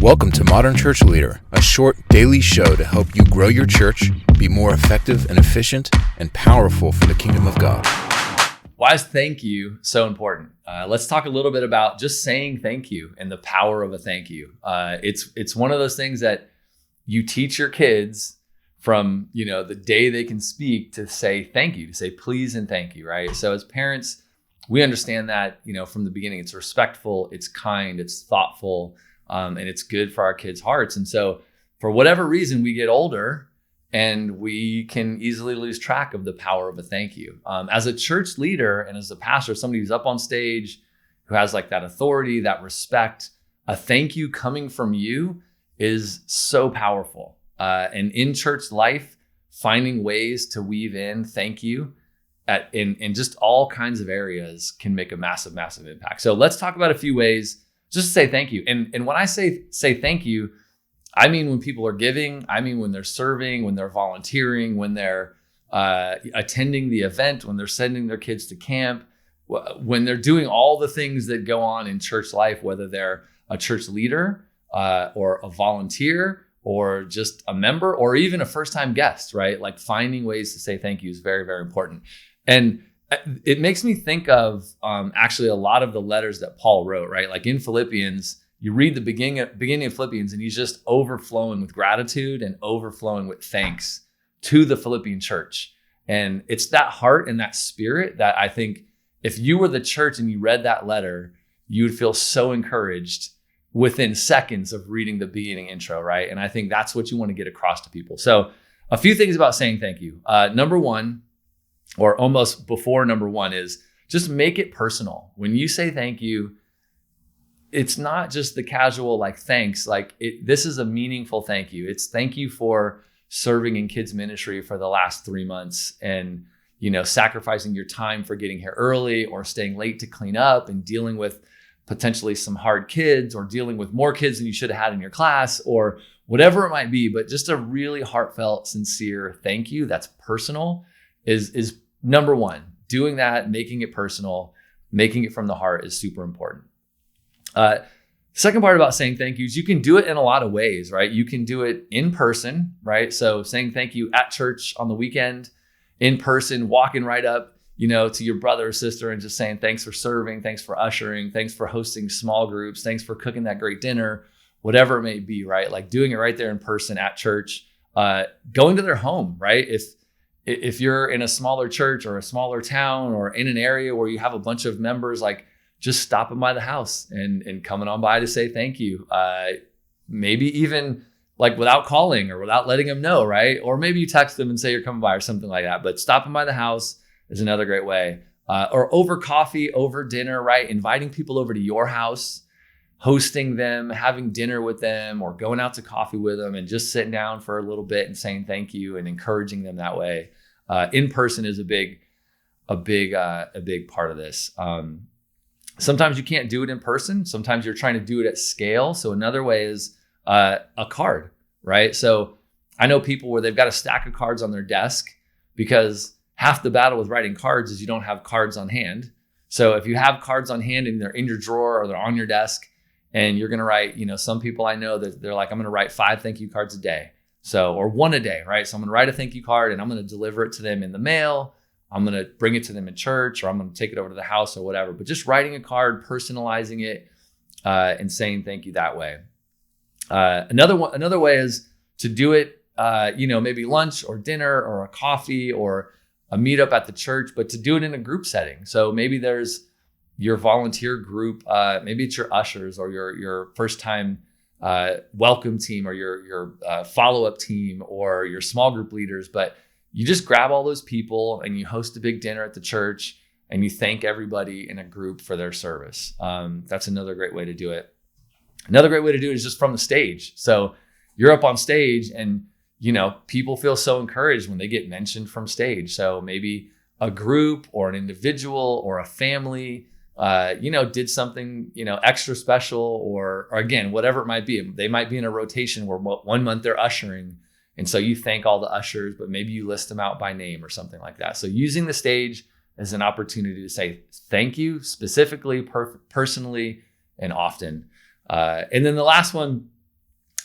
Welcome to Modern Church Leader, a short daily show to help you grow your church, be more effective and efficient, and powerful for the kingdom of God. Why is thank you so important? Let's talk a little bit about just saying thank you and the power of a thank you. It's one of those things that you teach your kids from, the day they can speak to say thank you, to say please and thank you, right? So as parents, we understand that, from the beginning, it's respectful, it's kind, it's thoughtful, and it's good for our kids' hearts. And so for whatever reason, we get older and we can easily lose track of the power of a thank you. As a church leader and as a pastor, somebody who's up on stage, who has like that authority, that respect, a thank you coming from you is so powerful. And in church life, finding ways to weave in thank you in just all kinds of areas can make a massive, massive impact. So let's talk about a few ways just to say thank you. And when I say thank you, I mean when people are giving, I mean when they're serving, when they're volunteering, when they're attending the event, when they're sending their kids to camp, when they're doing all the things that go on in church life, whether they're a church leader or a volunteer or just a member or even a first-time guest, right? Like finding ways to say thank you is very, very important. And it makes me think of actually a lot of the letters that Paul wrote, right? Like in Philippians, you read the beginning of Philippians and he's just overflowing with gratitude and overflowing with thanks to the Philippian church. And it's that heart and that spirit that I think if you were the church and you read that letter, you would feel so encouraged within seconds of reading the beginning intro, right? And I think that's what you want to get across to people. So a few things about saying thank you. Number one, or almost before number one, is just make it personal. When you say thank you, it's not just the casual like thanks, this is a meaningful thank you. It's thank you for serving in kids ministry for the last 3 months and, sacrificing your time for getting here early or staying late to clean up and dealing with potentially some hard kids or dealing with more kids than you should have had in your class or whatever it might be. But just a really heartfelt, sincere thank you that's personal is number one. Doing that, making it personal, making it from the heart is super important. Second part about saying thank you is you can do it in a lot of ways, right? You can do it in person, right? So saying thank you at church on the weekend, in person, walking right up, to your brother or sister and just saying thanks for serving, thanks for ushering, thanks for hosting small groups, thanks for cooking that great dinner, whatever it may be, right? Like doing it right there in person at church, going to their home, right? If you're in a smaller church or a smaller town or in an area where you have a bunch of members, like just stopping by the house and coming on by to say thank you. Maybe even like without calling or without letting them know, right? Or maybe you text them and say you're coming by or something like that. But stopping by the house is another great way. Or over coffee, over dinner, right? Inviting people over to your house, hosting them, having dinner with them, or going out to coffee with them and just sitting down for a little bit and saying thank you and encouraging them that way. In person is a big part of this. Sometimes you can't do it in person. Sometimes you're trying to do it at scale. So another way is a card, right? So I know people where they've got a stack of cards on their desk because half the battle with writing cards is you don't have cards on hand. So if you have cards on hand and they're in your drawer or they're on your desk and you're going to write, some people I know that they're like, I'm going to write 5 thank you cards a day. So, or 1 a day, right? So I'm going to write a thank you card and I'm going to deliver it to them in the mail. I'm going to bring it to them in church or I'm going to take it over to the house or whatever. But just writing a card, personalizing it, and saying thank you that way. Another way is to do it, maybe lunch or dinner or a coffee or a meetup at the church, but to do it in a group setting. So maybe there's your volunteer group, maybe it's your ushers or your first time welcome team or your follow-up team or your small group leaders, but you just grab all those people and you host a big dinner at the church and you thank everybody in a group for their service. That's another great way to do it. Another great way to do it is just from the stage. So you're up on stage and, people feel so encouraged when they get mentioned from stage. So maybe a group or an individual or a family, did something, extra special or again, whatever it might be. They might be in a rotation where 1 month they're ushering. And so you thank all the ushers, but maybe you list them out by name or something like that. So using the stage as an opportunity to say thank you specifically, personally, and often. And then the last one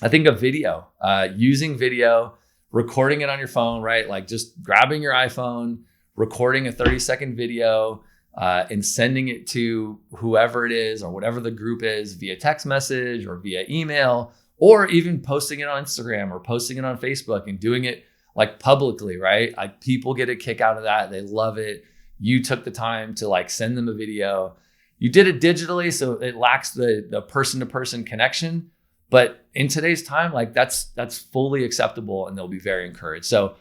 I think of video, using video, recording it on your phone, right? Like just grabbing your iPhone, recording a 30-second video, and sending it to whoever it is or whatever the group is via text message or via email, or even posting it on Instagram or posting it on Facebook and doing it like publicly, right? Like people get a kick out of that. They love it. You took the time to like send them a video. You did it digitally, so it lacks the person-to-person connection. But in today's time, like that's fully acceptable, and they'll be very encouraged. So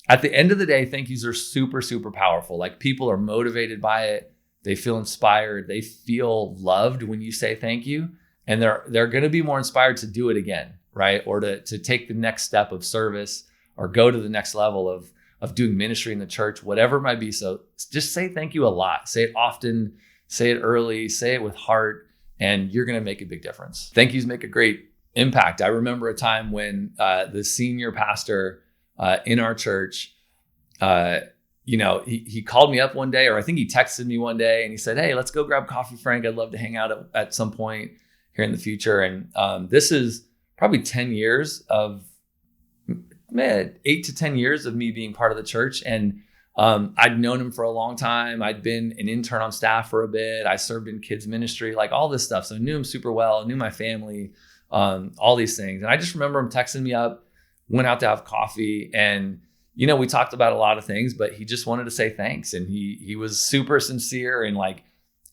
at the end of the day, thank yous are super, super powerful. Like people are motivated by it. They feel inspired. They feel loved when you say thank you. And they're going to be more inspired to do it again, right? Or to take the next step of service or go to the next level of doing ministry in the church, whatever it might be. So just say thank you a lot. Say it often, say it early, say it with heart, and you're going to make a big difference. Thank yous make a great impact. I remember a time when the senior pastor in our church, he called me up one day, or I think he texted me one day, and he said, "Hey, let's go grab coffee, Frank. I'd love to hang out at some point here in the future." And this is probably 10 years of, 8 to 10 years of me being part of the church. And I'd known him for a long time. I'd been an intern on staff for a bit. I served in kids ministry, like all this stuff. So I knew him super well, knew my family, all these things. And I just remember him texting me up, went out to have coffee, and we talked about a lot of things, but he just wanted to say thanks. And he was super sincere and like,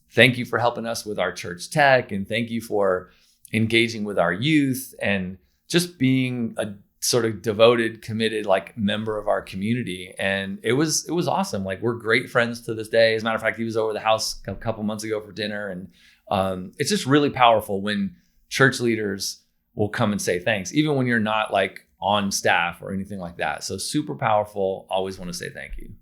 thank you for helping us with our church tech, and thank you for engaging with our youth, and just being a sort of devoted, committed like member of our community. And it was awesome. Like we're great friends to this day. As a matter of fact, he was over the house a couple months ago for dinner. And it's just really powerful when church leaders will come and say thanks, even when you're not like on staff or anything like that. So super powerful. Always want to say thank you.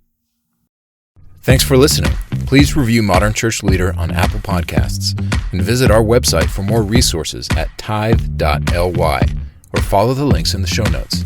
Thanks for listening. Please review Modern Church Leader on Apple Podcasts and visit our website for more resources at tithe.ly, or follow the links in the show notes.